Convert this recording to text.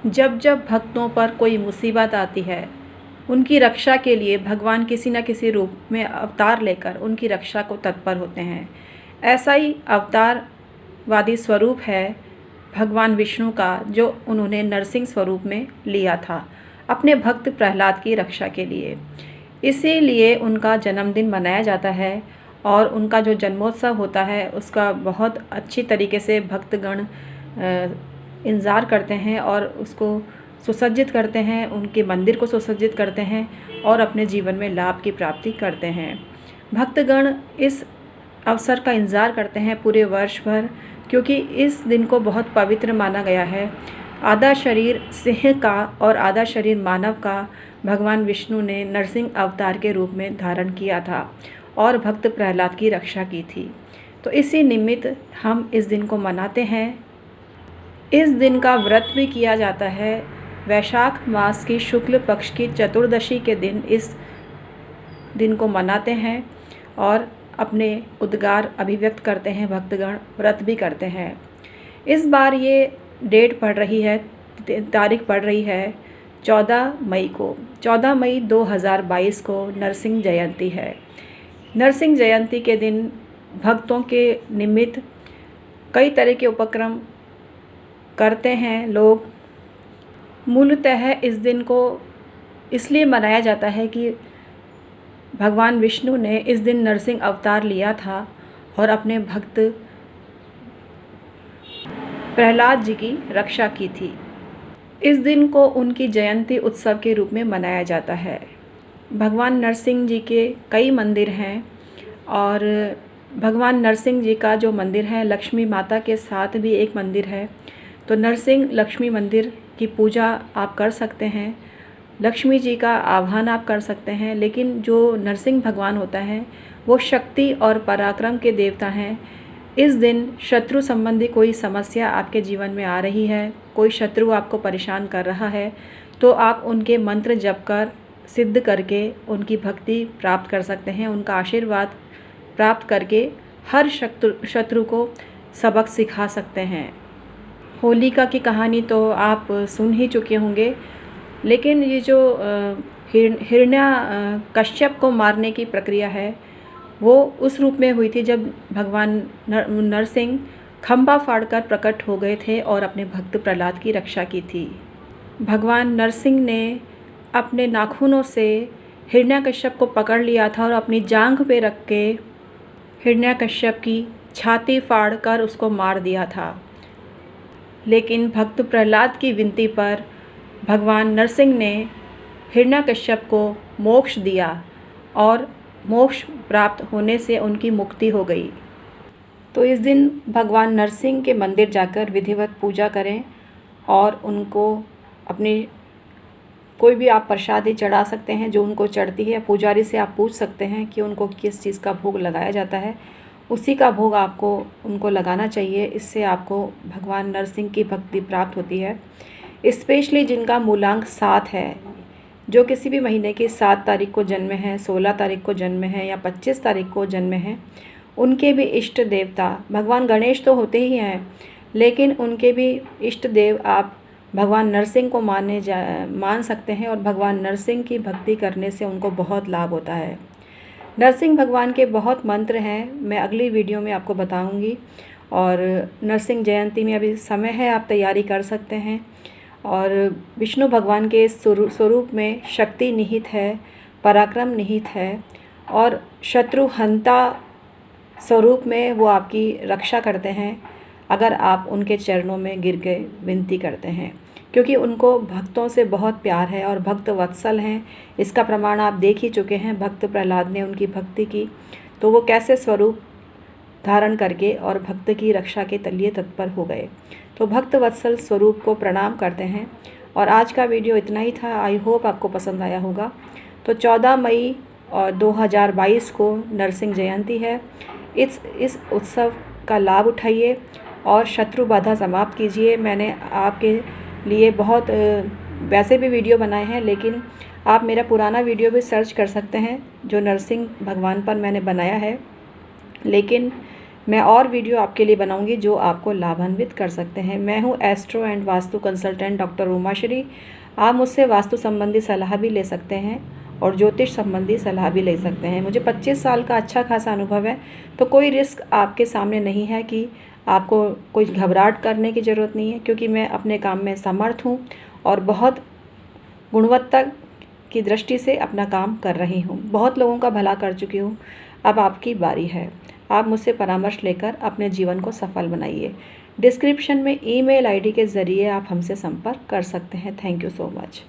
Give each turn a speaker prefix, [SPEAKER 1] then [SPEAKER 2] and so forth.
[SPEAKER 1] जब जब भक्तों पर कोई मुसीबत आती है, उनकी रक्षा के लिए भगवान किसी न किसी रूप में अवतार लेकर उनकी रक्षा को तत्पर होते हैं। ऐसा ही अवतारवादी स्वरूप है भगवान विष्णु का, जो उन्होंने नरसिंह स्वरूप में लिया था अपने भक्त प्रहलाद की रक्षा के लिए। इसीलिए उनका जन्मदिन मनाया जाता है और उनका जो जन्मोत्सव होता है उसका बहुत अच्छी तरीके से भक्तगण इंतज़ार करते हैं और उसको सुसज्जित करते हैं, उनके मंदिर को सुसज्जित करते हैं और अपने जीवन में लाभ की प्राप्ति करते हैं। भक्तगण इस अवसर का इंतज़ार करते हैं पूरे वर्ष भर, क्योंकि इस दिन को बहुत पवित्र माना गया है। आधा शरीर सिंह का और आधा शरीर मानव का भगवान विष्णु ने नरसिंह अवतार के रूप में धारण किया था और भक्त प्रहलाद की रक्षा की थी। तो इसी निमित्त हम इस दिन को मनाते हैं। इस दिन का व्रत भी किया जाता है। वैशाख मास की शुक्ल पक्ष की चतुर्दशी के दिन इस दिन को मनाते हैं और अपने उद्गार अभिव्यक्त करते हैं। भक्तगण व्रत भी करते हैं। इस बार ये डेट पड़ रही है, तारीख पड़ रही है 14 मई को। 14 मई 2022 को नरसिंह जयंती है। नरसिंह जयंती के दिन भक्तों के निमित्त कई तरह के उपक्रम करते हैं लोग। मूलतः इस दिन को इसलिए मनाया जाता है कि भगवान विष्णु ने इस दिन नरसिंह अवतार लिया था और अपने भक्त प्रहलाद जी की रक्षा की थी। इस दिन को उनकी जयंती उत्सव के रूप में मनाया जाता है। भगवान नरसिंह जी के कई मंदिर हैं और भगवान नरसिंह जी का जो मंदिर है लक्ष्मी माता के साथ भी एक मंदिर है। तो नरसिंह लक्ष्मी मंदिर की पूजा आप कर सकते हैं, लक्ष्मी जी का आह्वान आप कर सकते हैं। लेकिन जो नरसिंह भगवान होता है वो शक्ति और पराक्रम के देवता हैं। इस दिन शत्रु संबंधी कोई समस्या आपके जीवन में आ रही है, कोई शत्रु आपको परेशान कर रहा है, तो आप उनके मंत्र जप कर सिद्ध करके उनकी भक्ति प्राप्त कर सकते हैं। उनका आशीर्वाद प्राप्त करके हर शत्रु को सबक सिखा सकते हैं। होलिका की कहानी तो आप सुन ही चुके होंगे, लेकिन ये जो हिरण्यकश्यप को मारने की प्रक्रिया है वो उस रूप में हुई थी जब भगवान नरसिंह खंभा फाड़कर प्रकट हो गए थे और अपने भक्त प्रहलाद की रक्षा की थी। भगवान नरसिंह ने अपने नाखूनों से हिरण्यकश्यप को पकड़ लिया था और अपनी जांघ पे रख के हिरण्यकश्यप की छाती फाड़ कर उसको मार दिया था। लेकिन भक्त प्रहलाद की विनती पर भगवान नरसिंह ने हिरण्यकश्यप को मोक्ष दिया और मोक्ष प्राप्त होने से उनकी मुक्ति हो गई। तो इस दिन भगवान नरसिंह के मंदिर जाकर विधिवत पूजा करें और उनको अपनी कोई भी आप प्रसादी चढ़ा सकते हैं जो उनको चढ़ती है। पुजारी से आप पूछ सकते हैं कि उनको किस चीज़ का भोग लगाया जाता है, उसी का भोग आपको उनको लगाना चाहिए। इससे आपको भगवान नरसिंह की भक्ति प्राप्त होती है। स्पेशली जिनका मूलांक 7 है, जो किसी भी महीने की 7 तारीख को जन्म है, 16 तारीख को जन्म है या 25 तारीख को जन्म है, उनके भी इष्ट देवता भगवान गणेश तो होते ही हैं, लेकिन उनके भी इष्ट देव आप भगवान नरसिंह को मान सकते हैं और भगवान नरसिंह की भक्ति करने से उनको बहुत लाभ होता है। नरसिंह भगवान के बहुत मंत्र हैं, मैं अगली वीडियो में आपको बताऊंगी। और नरसिंह जयंती में अभी समय है, आप तैयारी कर सकते हैं। और विष्णु भगवान के स्वरूप में शक्ति निहित है, पराक्रम निहित है और शत्रुहंता स्वरूप में वो आपकी रक्षा करते हैं अगर आप उनके चरणों में गिर के विनती करते हैं, क्योंकि उनको भक्तों से बहुत प्यार है और भक्त वत्सल हैं। इसका प्रमाण आप देख ही चुके हैं। भक्त प्रहलाद ने उनकी भक्ति की तो वो कैसे स्वरूप धारण करके और भक्त की रक्षा के लिए तत्पर हो गए। तो भक्त वत्सल स्वरूप को प्रणाम करते हैं। और आज का वीडियो इतना ही था। आई होप आपको पसंद आया होगा। तो 14 मई और 2022 को नरसिंह जयंती है। इस उत्सव का लाभ उठाइए और शत्रु बाधा समाप्त कीजिए। मैंने आपके लिए बहुत वैसे भी वीडियो बनाए हैं, लेकिन आप मेरा पुराना वीडियो भी सर्च कर सकते हैं जो नरसिंह भगवान पर मैंने बनाया है। लेकिन मैं और वीडियो आपके लिए बनाऊंगी जो आपको लाभान्वित कर सकते हैं। मैं हूं astro and vastu consultant doctor Umashri. आप मुझसे वास्तु संबंधी सलाह भी ले सकते हैं और ज्योतिष संबंधी सलाह भी ले सकते हैं। मुझे 25 साल का अच्छा खासा अनुभव है, तो कोई रिस्क आपके सामने नहीं है कि आपको कोई घबराहट करने की ज़रूरत नहीं है, क्योंकि मैं अपने काम में समर्थ हूँ और बहुत गुणवत्ता की दृष्टि से अपना काम कर रही हूँ। बहुत लोगों का भला कर चुकी हूँ। अब आपकी बारी है। आप मुझसे परामर्श लेकर अपने जीवन को सफल बनाइए। डिस्क्रिप्शन में ईमेल आईडी के ज़रिए आप हमसे संपर्क कर सकते हैं। Thank you so much.